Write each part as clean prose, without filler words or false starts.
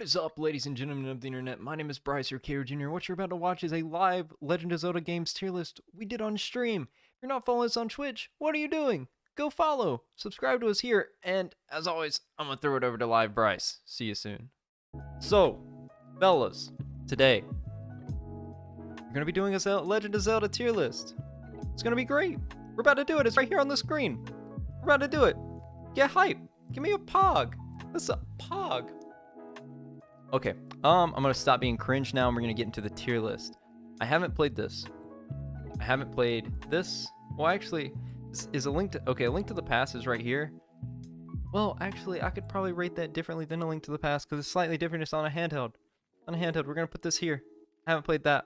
What is up, ladies and gentlemen of the internet? My name is Bryce, your Kojr Jr. What you're about to watch is a live Legend of Zelda games tier list we did on stream. If you're not following us on Twitch, what are you doing? Go follow, subscribe to us here, and as always, I'm gonna throw it over to live Bryce. See you soon. So, fellas, today we're gonna be doing a Legend of Zelda tier list. It's gonna be great. We're about to do it. It's right here on the screen. We're about to do it. Get hype. Give me a pog. That's a pog. Okay, I'm gonna stop being cringe now and we're gonna get into the tier list. I haven't played this. I haven't played this. Well, actually, this is a Link to... Okay, A Link to the Past is right here. Well, actually, I could probably rate that differently than A Link to the Past because it's slightly different. It's on a handheld. On a handheld, we're gonna put this here. I haven't played that.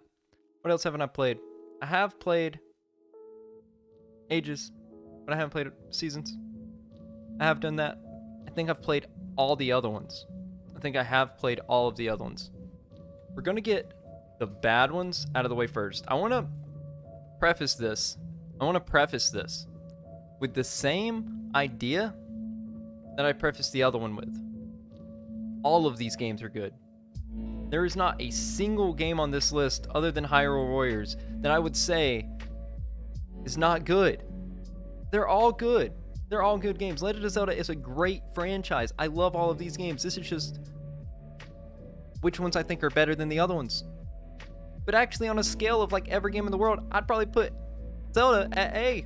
What else haven't I played? I have played Ages, but I haven't played Seasons. I have done that. I think I've played all the other ones. I think I have played all of the other ones. We're gonna get the bad ones out of the way first. I want to preface this with the same idea that I prefaced the other one with. All of these games are good. There is not a single game on this list other than Hyrule Warriors that I would say is not good. They're all good. They're all good games. Legend of Zelda is a great franchise. I love all of these games. This is just which ones I think are better than the other ones. But actually, on a scale of like every game in the world, I'd probably put Zelda at A.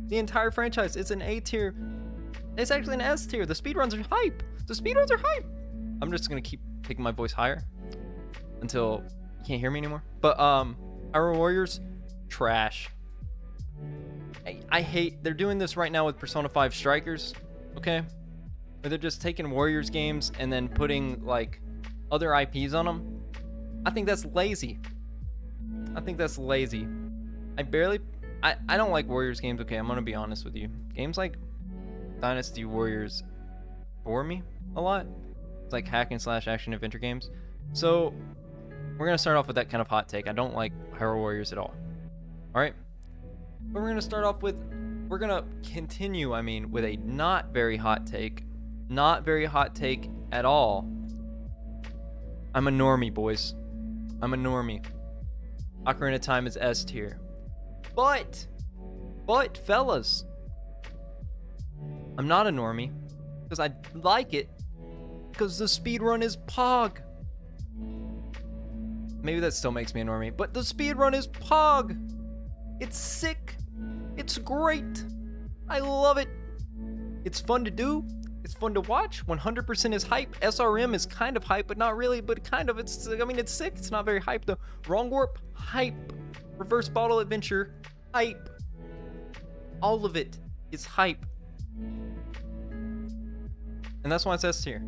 The entire franchise, it's an A tier. It's actually an S tier. The speedruns are hype. The speedruns are hype. I'm just gonna keep taking my voice higher until you can't hear me anymore. But Hyrule Warriors, trash. I hate they're doing this right now with Persona 5 Strikers, okay? Where they're just taking Warriors games and then putting like other IPs on them. I think that's lazy. I don't like Warriors games, okay? I'm gonna be honest with you. Games like Dynasty Warriors bore me a lot. It's like hack and slash action adventure games. So we're gonna start off with that kind of hot take. I don't like Hyrule Warriors at all. Alright? But we're gonna continue, with a not very hot take. Not very hot take at all. I'm a normie, boys. I'm a normie. Ocarina of Time is S tier. But, fellas, I'm not a normie because I like it because the speedrun is pog. Maybe that still makes me a normie, but the speedrun is pog. It's sick. It's great. I love it. It's fun to do. It's fun to watch. 100% is hype. SRM is kind of hype, but not really, but kind of. It's sick. It's not very hype though. Wrong Warp, hype. Reverse Bottle Adventure, hype. All of it is hype. And that's why it's S tier.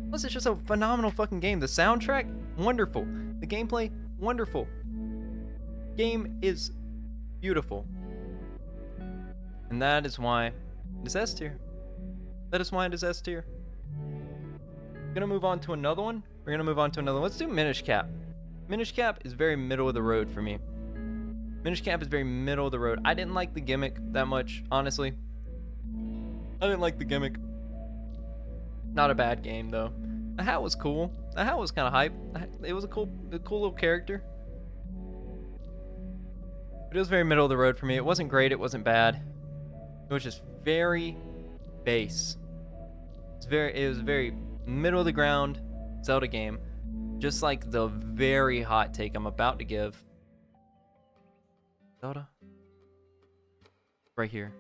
Plus, it's just a phenomenal fucking game. The soundtrack, wonderful. The gameplay, wonderful. Game is beautiful. And that is why it's S tier. That is why it is S tier. We're gonna move on to another one. Let's do Minish Cap. Minish Cap is very middle of the road for me. Minish Cap is very middle of the road. I didn't like the gimmick that much, honestly. I didn't like the gimmick. Not a bad game though. The hat was cool. The hat was kind of hype. It was a cool little character. But it was very middle of the road for me. It wasn't great. It wasn't bad. It was just very base. It was very middle of the ground Zelda game, just like the very hot take I'm about to give. Zelda, right here.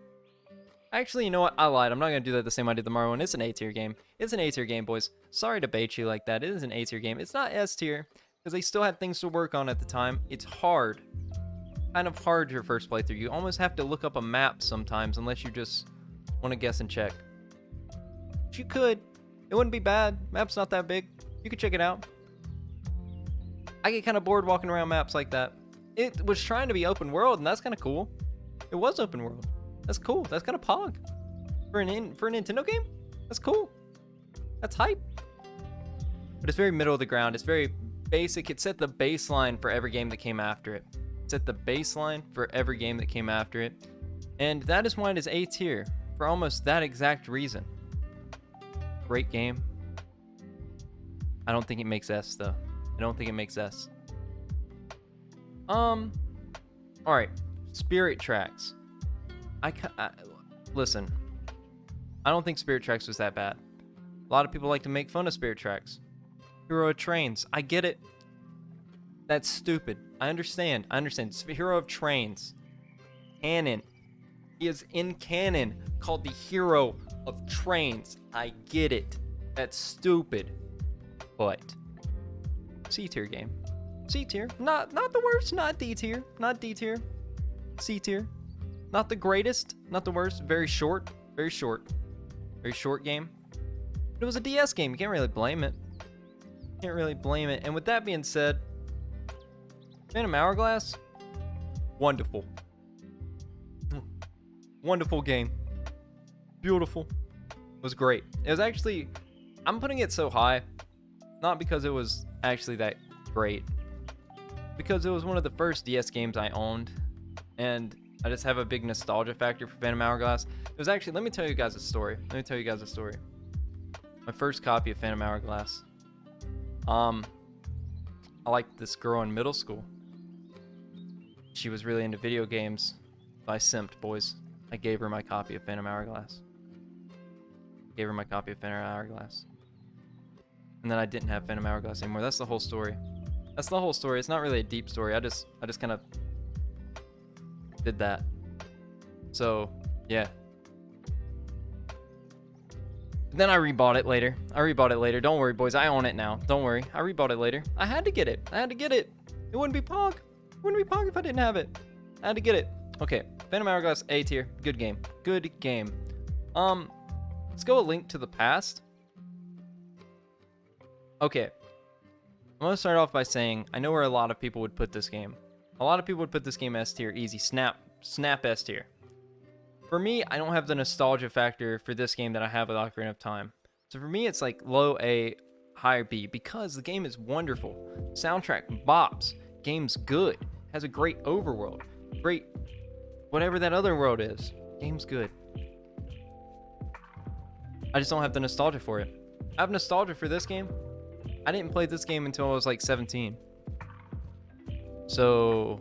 Actually, you know what? I lied. I'm not gonna do that the same I did the Mario one. It's an A tier game. It's an A tier game, boys. Sorry to bait you like that. It is an A tier game. It's not S tier because they still had things to work on at the time. It's hard. Kind of hard your first playthrough. You almost have to look up a map sometimes unless you just want to guess and check. But you could. It wouldn't be bad. Map's not that big. You could check it out. I get kind of bored walking around maps like that. It was trying to be open world, and that's kind of cool. It was open world. That's cool. That's kind of pog. For a Nintendo game, that's cool. That's hype. But it's very middle of the ground. It's very basic. It set the baseline for every game that came after it. Set the baseline for every game that came after it. And that is why it is A tier, for almost that exact reason. Great game. I don't think it makes S though. I don't think it makes S. All right, Spirit Tracks. Listen. I don't think Spirit Tracks was that bad. A lot of people like to make fun of Spirit Tracks. Hero of Trains. I get it. That's stupid. I understand. It's Hero of Trains. Canon. He is in canon called the Hero of Trains. I get it. That's stupid. But C tier game. C tier. Not the worst. Not D tier. Not D tier. C tier. Not the greatest. Not the worst. Very short. Very short. Very short game. But it was a DS game. You can't really blame it. Can't really blame it. And with that being said, Phantom Hourglass, wonderful. Wonderful game. Beautiful. It was great. It was actually, I'm putting it so high, not because it was actually that great, because it was one of the first DS games I owned, and I just have a big nostalgia factor for Phantom Hourglass. It was actually, let me tell you guys a story. My first copy of Phantom Hourglass. I liked this girl in middle school. She was really into video games. I simped, boys. I gave her my copy of Phantom Hourglass. And then I didn't have Phantom Hourglass anymore. That's the whole story. It's not really a deep story. I just kind of did that. So, yeah. Then I rebought it later. Don't worry, boys. I own it now. Don't worry. I rebought it later. I had to get it. It wouldn't be Pog. If I didn't have it. I had to get it. Okay. Phantom Hourglass, A tier. Good game. Let's go A Link to the Past. Okay. I'm going to start off by saying, I know where a lot of people would put this game. A lot of people would put this game S tier, easy. Snap S tier. For me, I don't have the nostalgia factor for this game that I have with Ocarina of Time. So for me, it's like low A, higher B, because the game is wonderful. Soundtrack bops. Game's good. Has a great overworld. Great whatever that other world is. Game's good. I just don't have the nostalgia for it. I have nostalgia for this game. I didn't play this game until I was like 17. So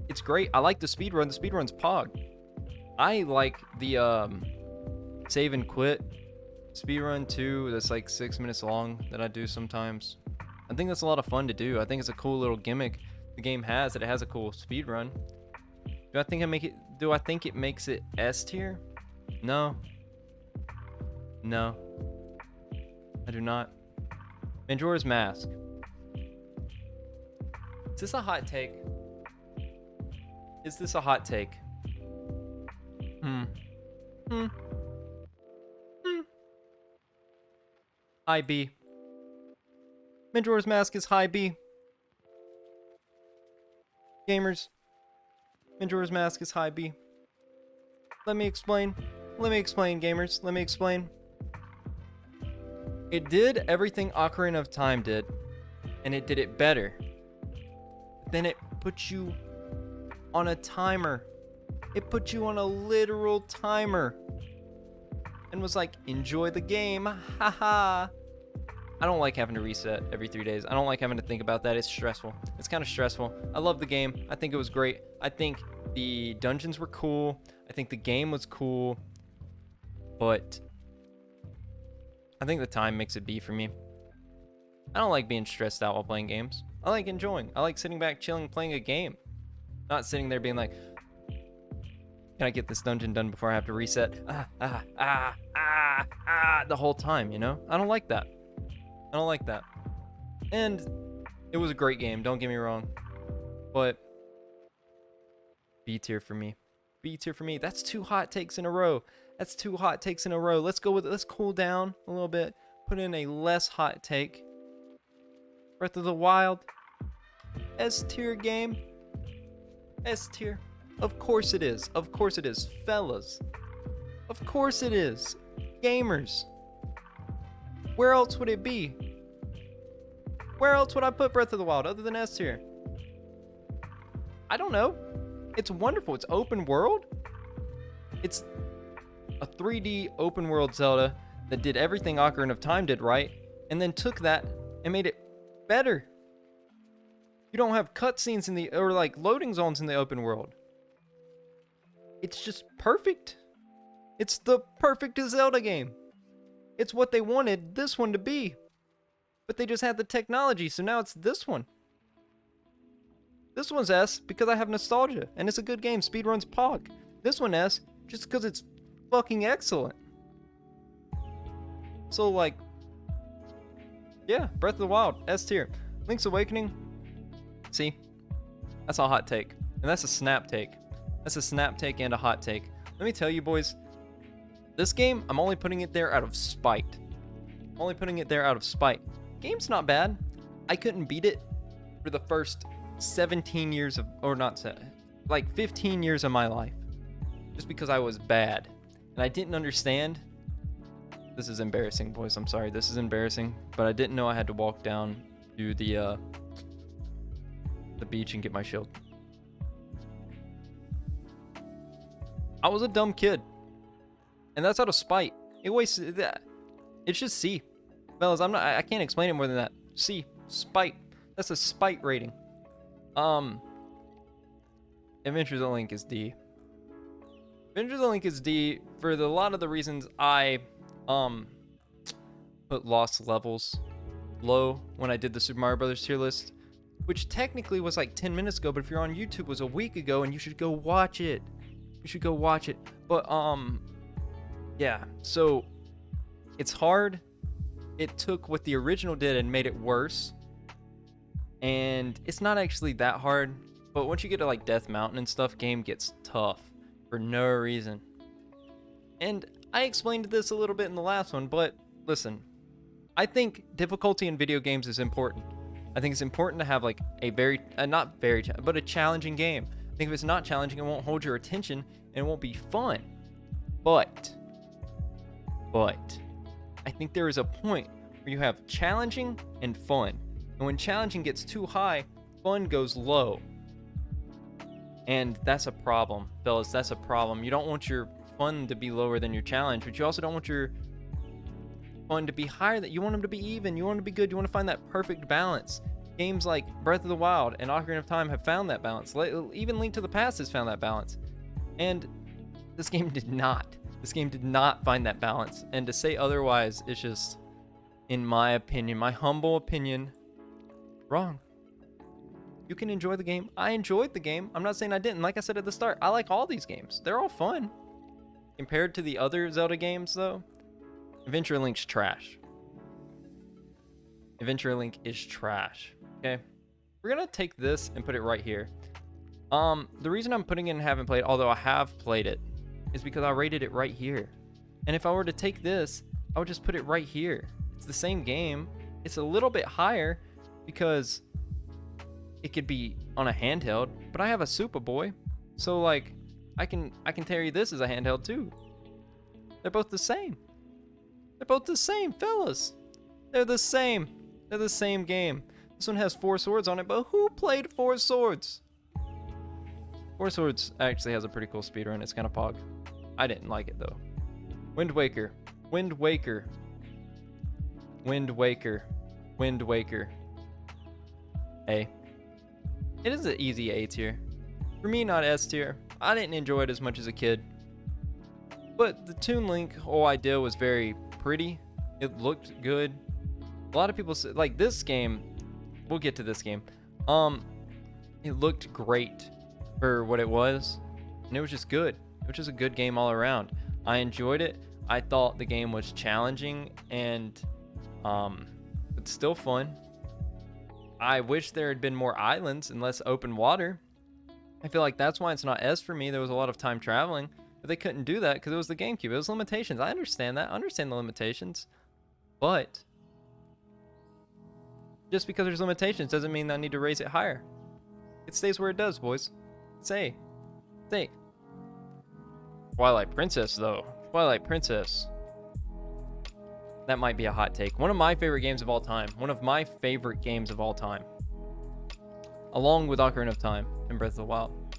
it's great. I like the speedrun. The speedrun's Pog. I like the save and quit speedrun too. That's like 6 minutes long that I do sometimes. I think that's a lot of fun to do. I think it's a cool little gimmick the game has, that it has a cool speedrun. Do I think it makes it S tier? No. I do not. Majora's Mask. Is this a hot take? High B. Majora's Mask is high B. Gamers. Majora's Mask is high B. Let me explain, gamers. Let me explain. It did everything Ocarina of Time did, and it did it better. Then it put you on a timer. It put you on a literal timer. And was like, enjoy the game. Haha. I don't like having to reset every 3 days. I don't like having to think about that. It's stressful. It's kind of stressful. I love the game. I think it was great. I think the dungeons were cool. I think the game was cool. But I think the time makes it B for me. I don't like being stressed out while playing games. I like enjoying. I like sitting back, chilling, playing a game. Not sitting there being like, can I get this dungeon done before I have to reset? The whole time, you know? I don't like that. And it was a great game, don't get me wrong. But B tier for me. That's 2 hot takes in a row. Let's cool down a little bit. Put in a less hot take. Breath of the Wild. S tier game. S tier. Of course it is. Fellas. Of course it is. Gamers. Where else would it be? Where else would I put Breath of the Wild other than S tier? I don't know. It's wonderful. It's open world. It's a 3D open world Zelda that did everything Ocarina of Time did right, and then took that and made it better. You don't have cutscenes in the, or like loading zones in the open world. It's just perfect. It's the perfect Zelda game. It's what they wanted this one to be. But they just had the technology, so now it's this one. This one's S because I have nostalgia, and it's a good game. Speedruns Pog. This one S just because it's fucking excellent. So like, yeah, Breath of the Wild, S tier. Link's Awakening, see, that's a hot take, and that's a snap take. That's a snap take and a hot take. Let me tell you, boys, this game, I'm only putting it there out of spite. I'm only putting it there out of spite. Game's not bad. I couldn't beat it for the first 17 years of, or not, like 15 years of my life, just because I was bad, and I didn't understand. This is embarrassing, boys. I'm sorry. This is embarrassing, but I didn't know I had to walk down to the beach and get my shield. I was a dumb kid, and that's out of spite. It wasted that. It's just C, fellas. I can't explain it more than that. C, spite. That's a spite rating. Adventures of Link is D. Adventures of Link is D for a lot of the reasons I put lost levels low when I did the Super Mario Brothers tier list, which technically was like 10 minutes ago, but if you're on YouTube, it was a week ago, and you should go watch it. You should go watch it. But yeah, so it's hard. It took what the original did and made it worse, and it's not actually that hard, but once you get to like Death Mountain and stuff, game gets tough for no reason. And I explained this a little bit in the last one, but listen, I think difficulty in video games is important. I think it's important to have like a very, not very, but a challenging game. I think if it's not challenging, it won't hold your attention and it won't be fun. But I think there is a point where you have challenging and fun. And when challenging gets too high, fun goes low. And that's a problem, fellas. That's a problem. You don't want your fun to be lower than your challenge, but you also don't want your fun to be higher. That you want them to be even. You want them to be good. You want to find that perfect balance. Games like Breath of the Wild and Ocarina of Time have found that balance. Even Link to the Past has found that balance. And this game did not. This game did not find that balance. And to say otherwise is just, in my opinion, my humble opinion, wrong. You can enjoy the game. I enjoyed the game. I'm not saying I didn't. Like I said at the start, I like all these games. They're all fun. Compared to the other Zelda games, though, Adventure Link's trash. Adventure Link is trash. Okay? We're gonna take this and put it right here. The reason I'm putting it and haven't played, although I have played it, is because I rated it right here. And if I were to take this, I would just put it right here. It's the same game. It's a little bit higher because it could be on a handheld, but I have a Super Boy, so like I can tell you this is a handheld too. They're both the same. They're both the same, fellas. They're the same. They're the same game. This one has 4 swords on it, but who played 4 swords? 4 Swords actually has a pretty cool speedrun. It's kind of pog. I didn't like it though. Wind Waker. Wind Waker. Wind Waker. Wind Waker. A. It is an easy A tier. For me, not S tier. I didn't enjoy it as much as a kid. But the Toon Link whole idea was very pretty. It looked good. A lot of people say, like this game, we'll get to this game. It looked great for what it was, and it was just good. It was just a good game all around. I enjoyed it. I thought the game was challenging and it's still fun. I wish there had been more islands and less open water. I feel like that's why it's not S for me. There was a lot of time traveling, but they couldn't do that because it was the GameCube. It was limitations. I understand that. I understand the limitations, but just because there's limitations doesn't mean that I need to raise it higher. It stays where it does, boys. Say. Twilight Princess, though. Twilight Princess. That might be a hot take. One of my favorite games of all time. One of my favorite games of all time. Along with Ocarina of Time and Breath of the Wild.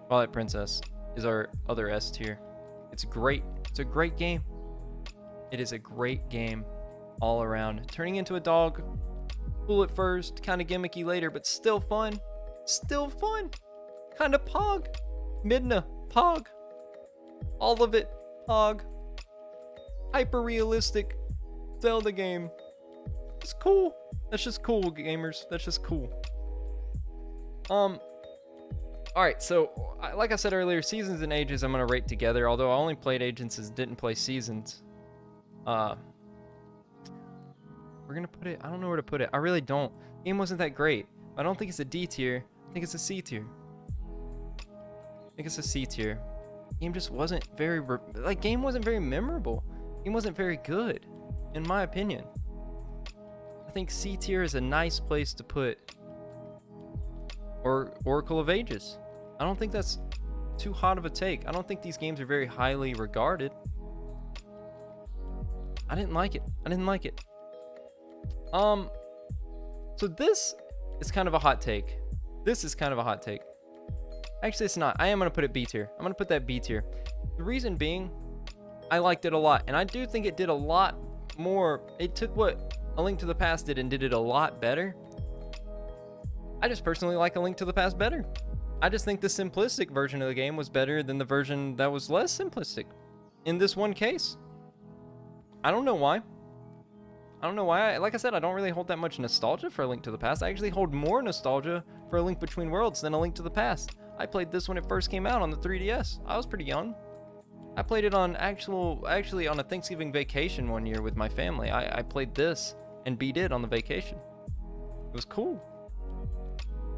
Twilight Princess is our other S tier. It's great. It's a great game. It is a great game. all around. Turning into a dog, cool at first, kind of gimmicky later, but still fun. Still fun. Kind of pog. Midna, pog. All of it, pog. Hyper realistic Zelda game. It's cool. That's just cool, gamers. That's just cool. Alright, so like I said earlier, Seasons and Ages I'm gonna rate together, although I only played Ages, didn't play Seasons. We're gonna put it, I don't know where to put it. I really don't. The game wasn't that great. I don't think it's a D tier. I think it's a C tier. I think it's a C tier. Game just wasn't very, game wasn't very memorable. Game wasn't very good, in my opinion. I think C tier is a nice place to put Oracle of Ages. I don't think that's too hot of a take. I don't think these games are very highly regarded. I didn't like it. I didn't like it. So this is kind of a hot take. This is kind of a hot take. Actually, it's not. I am going to put it B tier. I'm going to put that B tier. The reason being, I liked it a lot. And I do think it did a lot more. It took what A Link to the Past did and did it a lot better. I just personally like A Link to the Past better. I just think the simplistic version of the game was better than the version that was less simplistic in this one case. I don't know why. I don't know why. Like I said, I don't really hold that much nostalgia for A Link to the Past. I actually hold more nostalgia for A Link Between Worlds than A Link to the Past. I played this when it first came out on the 3DS. I was pretty young. I played it on actually on a Thanksgiving vacation one year with my family. I played this and beat it on the vacation. It was cool.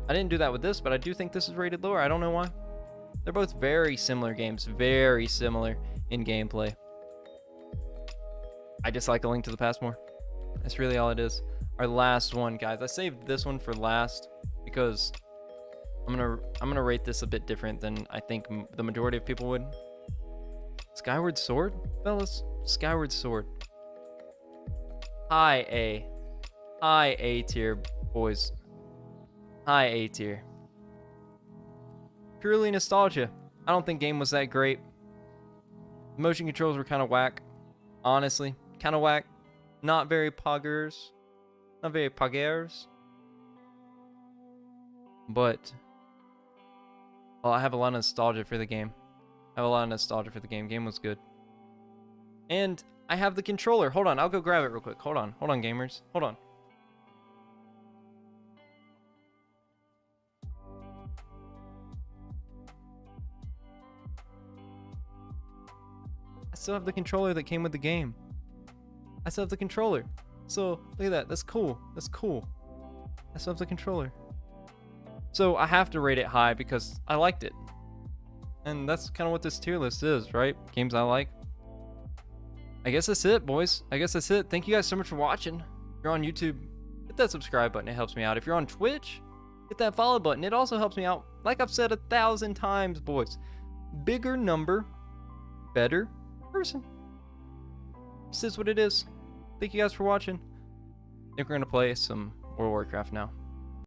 I didn't do that with this, but I do think this is rated lower. I don't know why. They're both very similar games, very similar in gameplay. I just like A Link to the Past more. That's really all it is. Our last one, guys. I saved this one for last because I'm gonna rate this a bit different than I think the majority of people would. Skyward Sword, fellas. Skyward Sword. High A tier, boys. High A tier. Purely nostalgia. I don't think game was that great. The motion controls were kind of whack. Honestly, kind of whack. Not very poggers. Not very poggers. But, well, I have a lot of nostalgia for the game. I have a lot of nostalgia for the game. Game was good. And I have the controller. Hold on, I'll go grab it real quick. Hold on, gamers. Hold on. I still have the controller that came with the game. I still have the controller. So, look at that. That's cool. That's cool. I still have the controller. So, I have to rate it high because I liked it. And that's kind of what this tier list is, right? Games I like. I guess that's it, boys. I guess that's it. Thank you guys so much for watching. If you're on YouTube, hit that subscribe button. It helps me out. If you're on Twitch, hit that follow button. It also helps me out. Like I've said 1,000 times, boys. Bigger number, better person. This is what it is. Thank you guys for watching. I think we're going to play some World of Warcraft now.